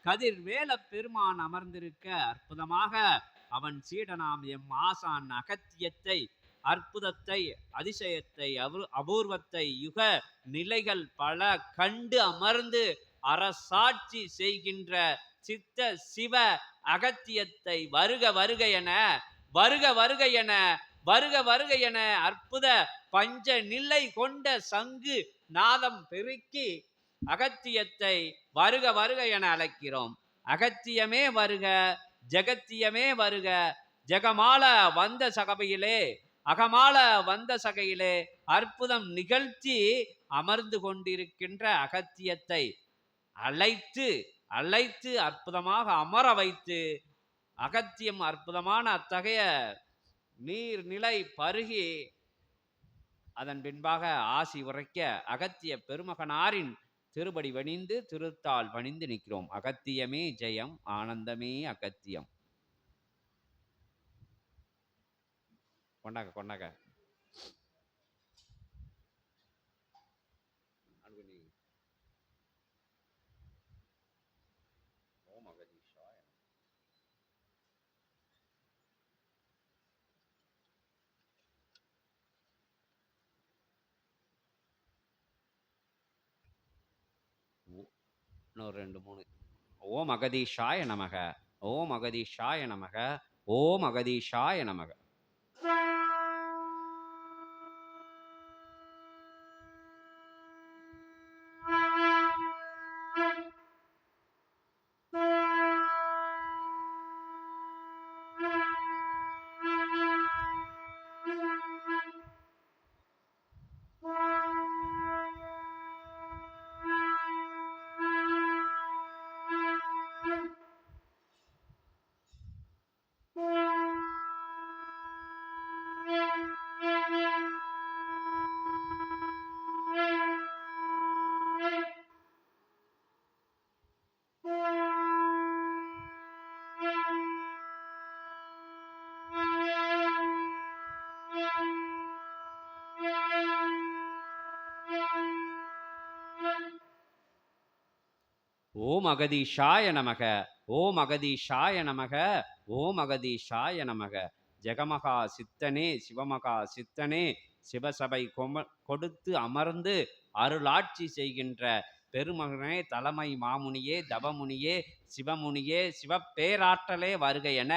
கதிர்வேல பெருமான் அமர்ந்திருக்க அற்புதமாக அவன் சீடனாம் எம் ஆசான் அகத்தியத்தை, அற்புதத்தை, அதிசயத்தை, அபூர்வத்தை, யுக நிலைகள் பல கண்டு அமர்ந்து அரசாட்சி செய்கின்ற சித்த சிவ அகத்தியத்தை வருக வருக என, வருக வருக என, வருக வருக என அற்புத பஞ்ச நிலை கொண்ட சங்கு நாதம் பெருக்கி அகத்தியத்தை வருக வருக என அழைக்கிறோம். அகத்தியமே வருக, ஜெகத்தியமே வருக, ஜெகமால வந்த சபையிலே, அகமால வந்த சகையிலே அற்புதம் நிகழ்த்தி அமர்ந்து கொண்டிருக்கின்ற அகத்தியத்தை அழைத்து அழைத்து அற்புதமாக அமர வைத்து, அகத்தியம் அற்புதமான அத்தகைய நீர்நிலை பருகி அதன் பின்பாக ஆசி உரைக்க அகத்திய பெருமகனாரின் திருபடி வணிந்து திருத்தால் பணிந்து நிற்கிறோம். அகத்தியமே ஜெயம், ஆனந்தமே அகத்தியம். கொண்டாக கொண்டாக. ஓம் அகதீஷாய. இன்னொரு 2 3. ஓம் அகதீஷாய நமக, ஓம் அகதீஷாய நமக, ஓம் அகதீஷாய நமக. ஓம் அகதீஷாய நமக, ஓம் அகதீஷாய நமக, ஓம் அகதீஷாய நமக. ஜெகமகா சித்தனே, சிவமகா சித்தனே, சிவசபை கொடுத்து அமர்ந்து அருளாட்சி செய்கின்ற பெருமகனே, தலைமை மாமுனியே, தவமுனியே, சிவமுனியே, சிவப்பேராற்றலே வருக என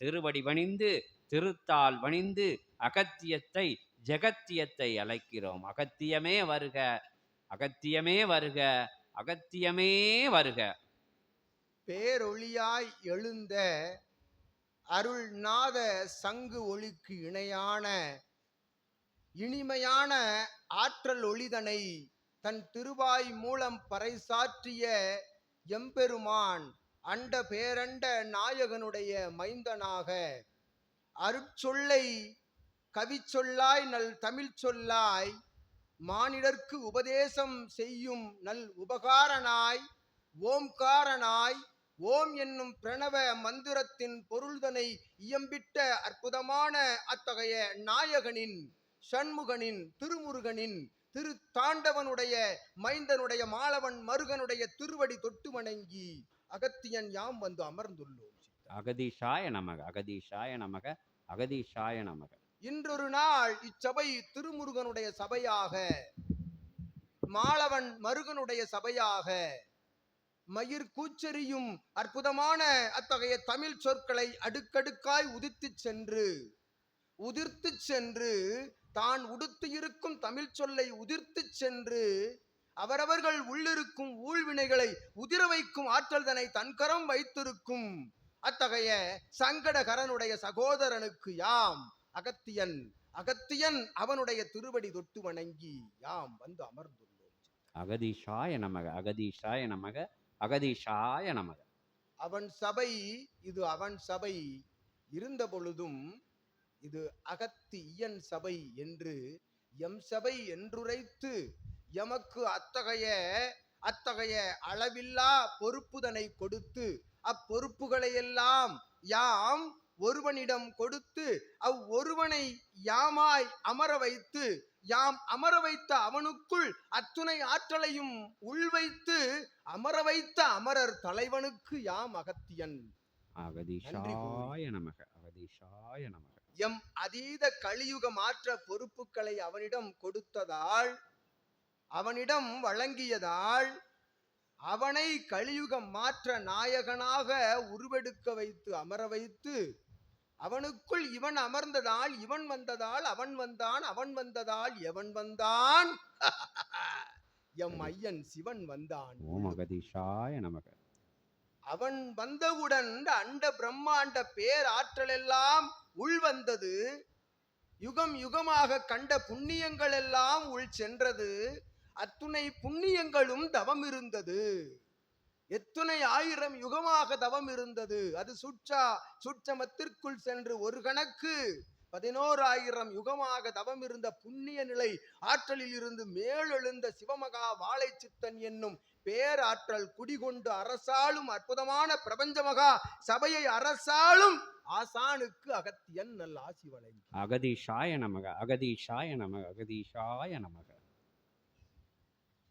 திருவடி வணிந்து திருத்தால் வணிந்து அகத்தியத்தை ஜெகத்தியத்தை அழைக்கிறோம். அகத்தியமே வருக, அகத்தியமே வருக, அகத்தியமே வருக. பேரொளியாய் எழுந்த அருள்நாத சங்கு ஒளிக்கு இணையான இனிமையான ஆற்றல் ஒளிதனை தன் திருவாய் மூலம் பறைசாற்றிய எம்பெருமான் அண்ட பேரண்ட நாயகனுடைய மைந்தனாக அருட்சொல்லை கவிச்சொல்லாய் நல் தமிழ் சொல்லாய் மானிடர்க்கு உபதேசம் செய்யும் நல் உபகாரனாய் ஓம்காரனாய் ஓம் என்னும் பிரணவ மந்திரத்தின் பொருள்தனை இயம்பிட்ட அற்புதமான அத்தகைய நாயகனின் சண்முகனின் திருமுருகனின் திரு தாண்டவனுடைய மைந்தனுடைய மாலவன் மருகனுடைய திருவடி தொட்டு வணங்கி அகத்தியன் யாம் வந்து அமர்ந்துள்ளோம். அகதீஷாய நமக, அகதீஷாய நமக, அகதீஷாய நமக. இன்றொரு நாள் இச்சபை திருமுருகனுடைய சபையாக, மாலவன் மருகனுடைய சபையாக, மயிர் கூச்சரியும் அற்புதமான அத்தகைய தமிழ் சொற்களை அடுக்கடுக்காய் உதிர்த்து சென்று தான் உடுத்து இருக்கும் தமிழ் சொல்லை உதிர்த்து சென்று அவரவர்கள் உள்ளிருக்கும் ஊழ்வினைகளை உதிர வைக்கும் ஆற்றல் தன்னை தன்கரம் வைத்திருக்கும் அத்தகைய சங்கடகரனுடைய சகோதரனுக்கு யாம் அகத்தியன் அவனுடைய திருவடி தொட்டு வணங்கி யாம் வந்து அமர்ந்துள்ளோம். அகதீஷாய நமக, அகதீஷாய நமக, அகதீஷாய நமக. அவன் சபை இது அவன் சபை இருந்த பொழுதும் இது அகத்தியன் சபை என்று எம் சபை என்றுரைத்து எமக்கு அத்தகைய அளவில்லா பொறுப்புதனை கொடுத்து அப்பொறுப்புகளை எல்லாம் யாம் ஒருவனிடம் கொடுத்து அவ்வொருவனை யாமாய் அமர வைத்து யாம் அமர வைத்த அவனுக்குள் அத்துணை ஆற்றலையும் உள்வைத்து அமர வைத்த அமரர் தலைவனுக்கு யாம் அகத்தியன். அகதீஷாய நமக. அகதீஷாய நமக. எம் அதீத கலியுக மாற்ற பொறுப்புகளை அவனிடம் கொடுத்ததால், அவனிடம் வழங்கியதால், அவனை கலியுக மாற்ற நாயகனாக உருவெடுக்க வைத்து அமர வைத்து அவனுக்குள் இவன் அமர்ந்ததால் இவன் வந்ததால் அவன் வந்தான், அவன் வந்ததால் எவன் வந்தான், எம் ஐயன் சிவன் வந்தான். ஓம் அகதீஷாய நமக. அவன் வந்தவுடன் அண்ட பிரம்மாண்ட பேராற்றல் எல்லாம் உள் வந்தது. யுகம் யுகமாக கண்ட புண்ணியங்கள் எல்லாம் உள் சென்றது. அத்துணை புண்ணியங்களும் தவம் இருந்தது. எத்துணை ஆயிரம் யுகமாக தவம் இருந்தது. அது சுட்சமத்திற்குள் சென்று ஒரு கணக்கு 11,000 யுகமாக தவம் இருந்த புண்ணிய நிலை ஆற்றலில் இருந்து மேலெழுந்த சிவமகா வாழை சித்தன் என்னும் பேராற்றல் குடிகொண்டு அரசாளும் அற்புதமான பிரபஞ்சமகா சபையை அரசாளும் ஆசானுக்கு அகத்தியன் நல்ல ஆசி வழங்கி. அகதீஷாய நமக. அகதீஷாய நமக. அகதீஷாய நமக.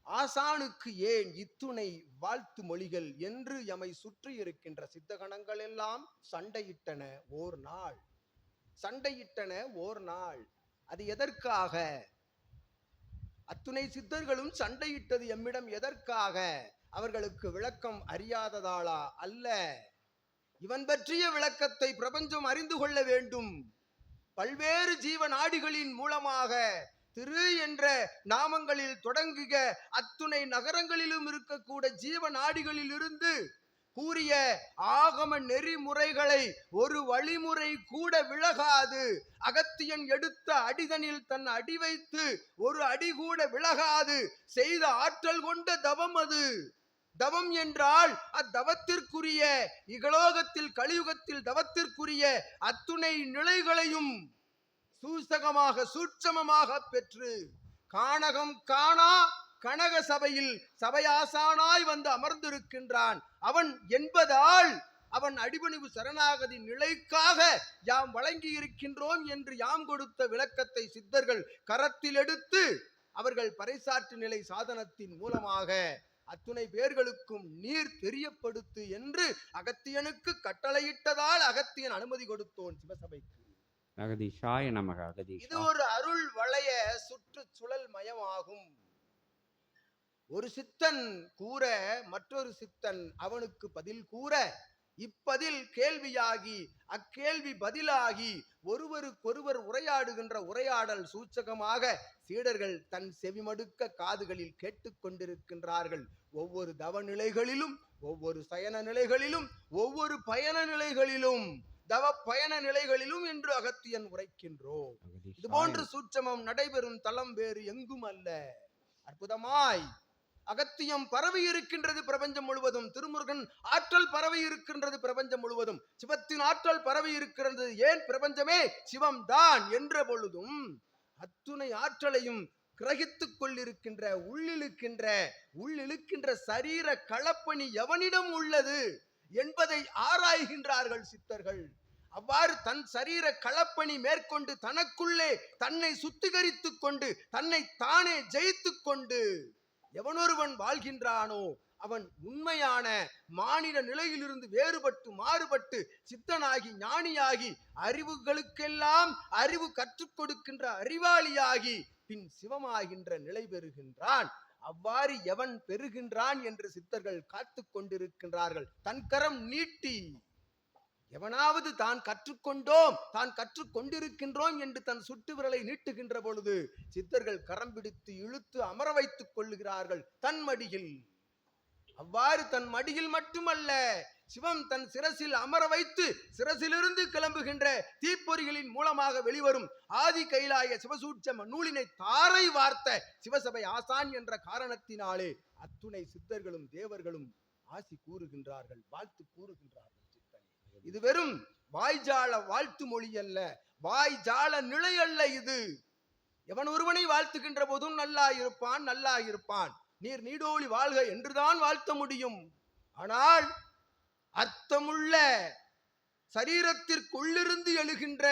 ஆசானுக்கு ஏன் இத்துணை வாழ்த்து மொழிகள் என்று எமை சுற்றி இருக்கின்ற சித்தகணங்கள் எல்லாம் சண்டையிட்டன ஓர் நாள். சண்டையிட்டன ஓர் நாள். அது எதற்காக? அத்துணை சித்தர்களும் சண்டையிட்டது எம்மிடம் எதற்காக? அவர்களுக்கு விளக்கம் அறியாததாளா? அல்ல. இவன் பற்றிய விளக்கத்தை பிரபஞ்சம் அறிந்து கொள்ள வேண்டும். பல்வேறு ஜீவ நாடிகளின் மூலமாக திரு என்ற நாமங்களில் தொடங்குக அத்துணை நகரங்களிலும் இருக்கக்கூட ஜீவ நாடிகளில் இருந்து கூறிய ஆகம நெறிமுறைகளை ஒரு வழிமுறை கூட விலகாது. அகத்தியன் எடுத்த அடிதனில் தன் அடி வைத்து ஒரு அடி கூட விலகாது செய்த ஆற்றல் கொண்ட தவம் அது. தவம் என்றால் அத்தவத்திற்குரிய இகலோகத்தில் கலியுகத்தில் தவத்திற்குரிய அத்துணை நிலைகளையும் சூசகமாக சூட்சமமாக பெற்று காணகம் காணா கனக சபையில் சபையாசானாய் வந்து அமர்ந்திருக்கின்றான் அவன் என்பதால் அவன் அடிபணிவு சரணாகதி நிலைக்காக யாம் வழங்கி இருக்கின்றோம் என்று யாம் கொடுத்த விளக்கத்தை சித்தர்கள் கரத்தில் எடுத்து அவர்கள் பறைசாற்று நிலை சாதனத்தின் மூலமாக அத்துணை பேர்களுக்கும் நீர் தெரியப்படுத்து என்று அகத்தியனுக்கு கட்டளையிட்டதால் அகத்தியன் அனுமதி கொடுத்தோன் சிவசபைக்கு. அகதீஷாய நமக. அகதீஷா. இது ஒரு அருள் வளைய சுற்றுச்சுழல் மயமாகும். ஒரு சித்தன் கூற மற்றொரு சித்தன் அவனுக்கு பதில் கூற இப்பதில் கேள்வியாகி அக்கேள்வி பதிலாகி ஒருவருக்கொருவர் உரையாடுகின்ற உரையாடல் சூச்சகமாக சீடர்கள் தன் செவிமடுக்க காதுகளில் கேட்டுக்கொண்டிருக்கின்றார்கள். ஒவ்வொரு தவ நிலைகளிலும் ஒவ்வொரு சயன நிலைகளிலும் ஒவ்வொரு பயண நிலைகளிலும் தவ பயண நிலைகளிலும் என்று அகத்தியன் உரைக்கின்றோம். இது போன்று சூட்சமம் நடைபெறும் தலம் வேறு எங்கும் அல்ல. அற்புதமாய் அகத்தியம் பரவி இருக்கின்றது பிரபஞ்சம் முழுவதும். திருமுருகன் ஆற்றல் பரவி இருக்கின்றது பிரபஞ்சம் முழுவதும். சிவத்தின் ஆற்றல் பரவி இருக்கிறது. ஏன் பிரபஞ்சமே சிவம் தான் என்ற பொழுதும் அத்துணை ஆற்றலையும் கிரகித்துக் கொண்டிருக்கின்ற உள்ளிழுக்கின்ற சரீர களப்பணி எவனிடம் உள்ளது என்பதை ஆராய்கின்றார்கள் சித்தர்கள். அவ்வாறு தன் சரீர களப்பணி மேற்கொண்டு தனக்குள்ளே தன்னை சுத்திகரித்துக் கொண்டு தன்னை தானே ஜெயித்துக் கொண்டு எவனொருவன் வாழ்கின்றானோ அவன் உண்மையான மானிட நிலையிலிருந்து வேறுபட்டு மாறுபட்டு சித்தனாகி ஞானியாகி அறிவுகளுக்கெல்லாம் அறிவு கற்றுக் கொடுக்கின்ற அறிவாளியாகி பின் சிவமாகின்ற நிலை பெறுகின்றான். அவ்வாறு எவன் பெறுகின்றான் என்று சித்தர்கள் காத்துக் கொண்டிருக்கின்றார்கள். தன் கரம் நீட்டி எவனாவது தான் கற்றுக்கொண்டோம் தான் கற்றுக்கொண்டிருக்கின்றோம் என்று தன் சுட்டு விரலை நீட்டுகின்ற பொழுது சித்தர்கள் கரம் பிடித்து இழுத்து அமர வைத்துக் கொள்ளுகிறார்கள் தன் மடியில். அவ்வாறு தன் மடியில் மட்டுமல்ல சிவம் தன் சிரசில் அமர வைத்து சிரசிலிருந்து கிளம்புகின்ற தீப்பொறிகளின் மூலமாக வெளிவரும் ஆதி கைலாய சிவசூட்சம நூலினை தாரை வார்த்த சிவசபை ஆசான் என்ற காரணத்தினாலே அத்துணை சித்தர்களும் தேவர்களும் ஆசி கூறுகின்றார்கள், வாழ்த்து கூறுகின்றார்கள். இது வெறும் வாய்ஜால வாழ்த்து மொழி அல்ல, வாய்ஜால நிலை அல்ல. இது எவன் ஒருவனை வாழ்த்துகின்ற போதும் நல்லா இருப்பான் நல்லா இருப்பான் நீர் நீடோழி வாழ்க என்றுதான் வாழ்த்த முடியும். ஆனால் அர்த்தமுள்ள சரீரத்திற்குள்ளிருந்து எழுகின்ற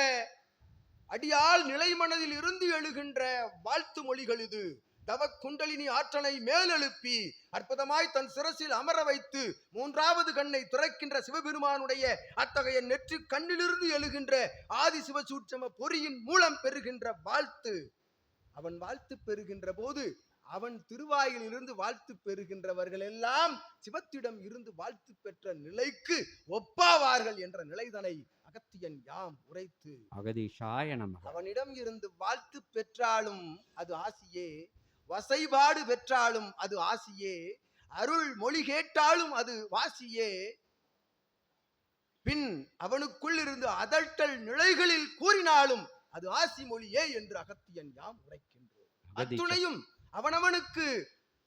அடியால் நிலைமனதில் இருந்து எழுகின்ற வாழ்த்து மொழிகள் இது. தவ குண்டலினி ஆற்றலை மேலெழுப்பி அற்புதமாய் தன் சிரசில் அமர வைத்து மூன்றாவது கண்ணை திறக்கின்ற சிவபெருமானுடைய அத்தகைய நெற்றி கண்ணிலிருந்து எழுகின்ற ஆதி சிவசூட்சம பொறியின் மூலம் பெறுகின்ற வாழ்த்து. அவன் வாழ்த்து பெறுகின்ற போது அவன் திருவாயில் இருந்து வாழ்த்து பெறுகின்றவர்கள் எல்லாம் சிவத்திடம் இருந்து வாழ்த்து பெற்ற நிலைக்கு ஒப்பாவார்கள் என்ற நிலைதனை அகத்தியன் யாம் உரைத்து, அகதீஷாய நமக. அவனிடம் இருந்து வாழ்த்து பெற்றாலும் அது ஆசியே, வசைபாடு பெற்றாலும் அது ஆசியே, அருள் மொழி கேட்டாலும் அது வாசியே, பின் அவனுக்குள் இருந்து அதட்டல் நிலைகளில் கூறினாலும் அது ஆசி மொழியே என்று அகத்தியன் யாம் உரைக்கின்றோம். அத்துணையும் அவனவனுக்கு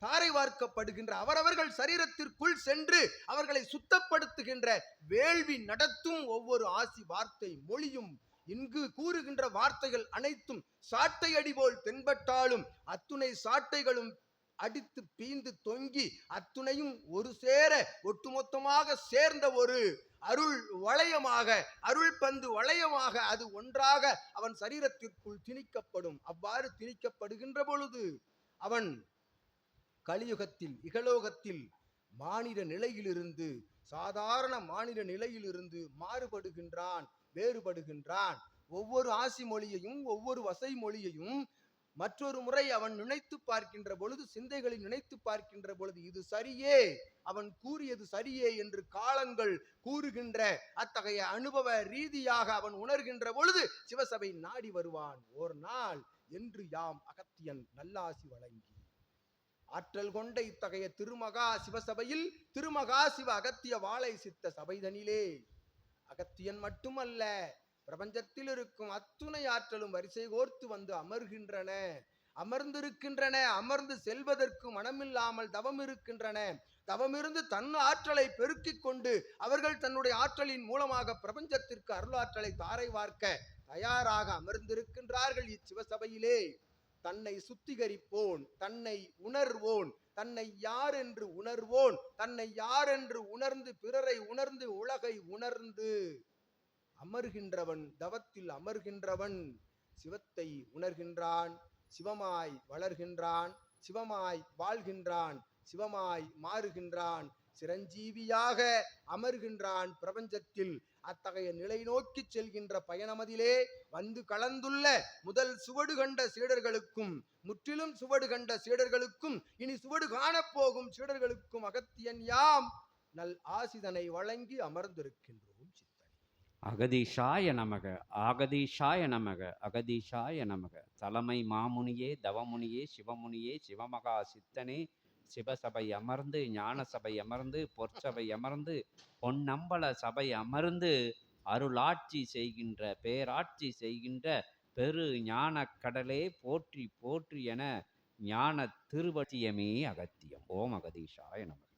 தாரை வார்க்கப்படுகின்ற அவரவர்கள் சரீரத்திற்குள் சென்று அவர்களை சுத்தப்படுத்துகின்ற வேள்வி நடத்தும் ஒவ்வொரு ஆசி வார்த்தை மொழியும் இங்கு கூறுகின்ற வார்த்தைகள் அனைத்தும் சாட்டை அடி போல் தென்பட்டாலும் அத்துணை சாட்டைகளும் அடித்து பீந்து தொங்கி அத்துணையும் ஒரு சேர ஒட்டுமொத்தமாக சேர்ந்த ஒரு அருள் வளையமாக, அருள் பந்து வளையமாக அது ஒன்றாக அவன் சரீரத்திற்குள் திணிக்கப்படும். அவ்வாறு திணிக்கப்படுகின்ற பொழுது அவன் கலியுகத்தில் இகலோகத்தில் மானிட நிலையிலிருந்து சாதாரண மானிட நிலையிலிருந்து மாறுபடுகின்றான், வேறுபடுகின்றான். ஒவ்வொரு ஆசி மொழியையும் ஒவ்வொரு வசை மொழியையும் மற்றொரு முறை அவன் நினைத்து பார்க்கின்ற பொழுது, சிந்தைகளில் நினைத்து பார்க்கின்ற பொழுது இது சரியே, அவன் கூறியது சரியே என்று காலங்கள் கூறுகின்ற அத்தகைய அனுபவ ரீதியாக அவன் உணர்கின்ற பொழுது சிவசபை நாடி வருவான். ஓர் நாள் என்று யாம் அகத்தியன் நல்லாசி வழங்கி ஆற்றல் கொண்ட இத்தகைய திருமகா சிவசபையில் திருமகா சிவ அகத்திய வாழை சித்த சபைதனிலே அகத்தியன் மட்டுமல்ல, பிரபஞ்சத்தில் இருக்கும் அத்துணை ஆற்றலும் வரிசை கோர்த்து வந்து அமர்கின்றன, அமர்ந்திருக்கின்றன. அமர்ந்து செல்வதற்கு மனமில்லாமல் தவம் இருக்கின்றன. தவமிருந்து தன் ஆற்றலை பெருக்கிக் கொண்டு அவர்கள் தன்னுடைய ஆற்றலின் மூலமாக பிரபஞ்சத்திற்கு அருளாற்றலை தாரை வார்க்க தயாராக அமர்ந்திருக்கின்றார்கள். இச்சிவசபையிலே தன்னை சுத்திகரிப்போன், தன்னை உணர்வோன், தன்னை யார் என்று உணர்வோன், தன்னை யார் என்று உணர்ந்து பிறரை உணர்ந்து உலகை உணர்ந்து அமர்கின்றவன், தவத்தில் அமர்கின்றவன் சிவத்தை உணர்கின்றான், சிவமாய் வளர்கின்றான், சிவமாய் வாழ்கின்றான், சிவமாய் மாறுகின்றான், சிரஞ்சீவியாக அமர்கின்றான் பிரபஞ்சத்தில். அத்தகைய நிலை நோக்கி செல்கின்ற பயணமதிலே வந்து கலந்துள்ள முதல் சுவடு கண்ட சீடர்களுக்கும் முற்றிலும் சுவடு கண்ட சீடர்களுக்கும் இனி சுவடு காணப்போகும் சீடர்களுக்கும் அகத்தியன் யாம் நல் ஆசிதனை வழங்கி அமர்ந்திருக்கின்றோம். அகதீஷாய நமக, ஆகதீஷாய நமக, அகதீஷாய நமக. தலைமை மாமுனியே, தவமுனியே, சிவமுனியே, சிவமகா சித்தனே, சிவசபை அமர்ந்து, ஞான சபை அமர்ந்து, பொற்சபை அமர்ந்து, பொன்னம்பல சபை அமர்ந்து அருளாட்சி செய்கின்ற பேராட்சி செய்கின்ற பெரு ஞான கடலே போற்றி போற்றி என ஞான திருவடியமே அகத்தியம். ஓம் அகதீஷாய நமக.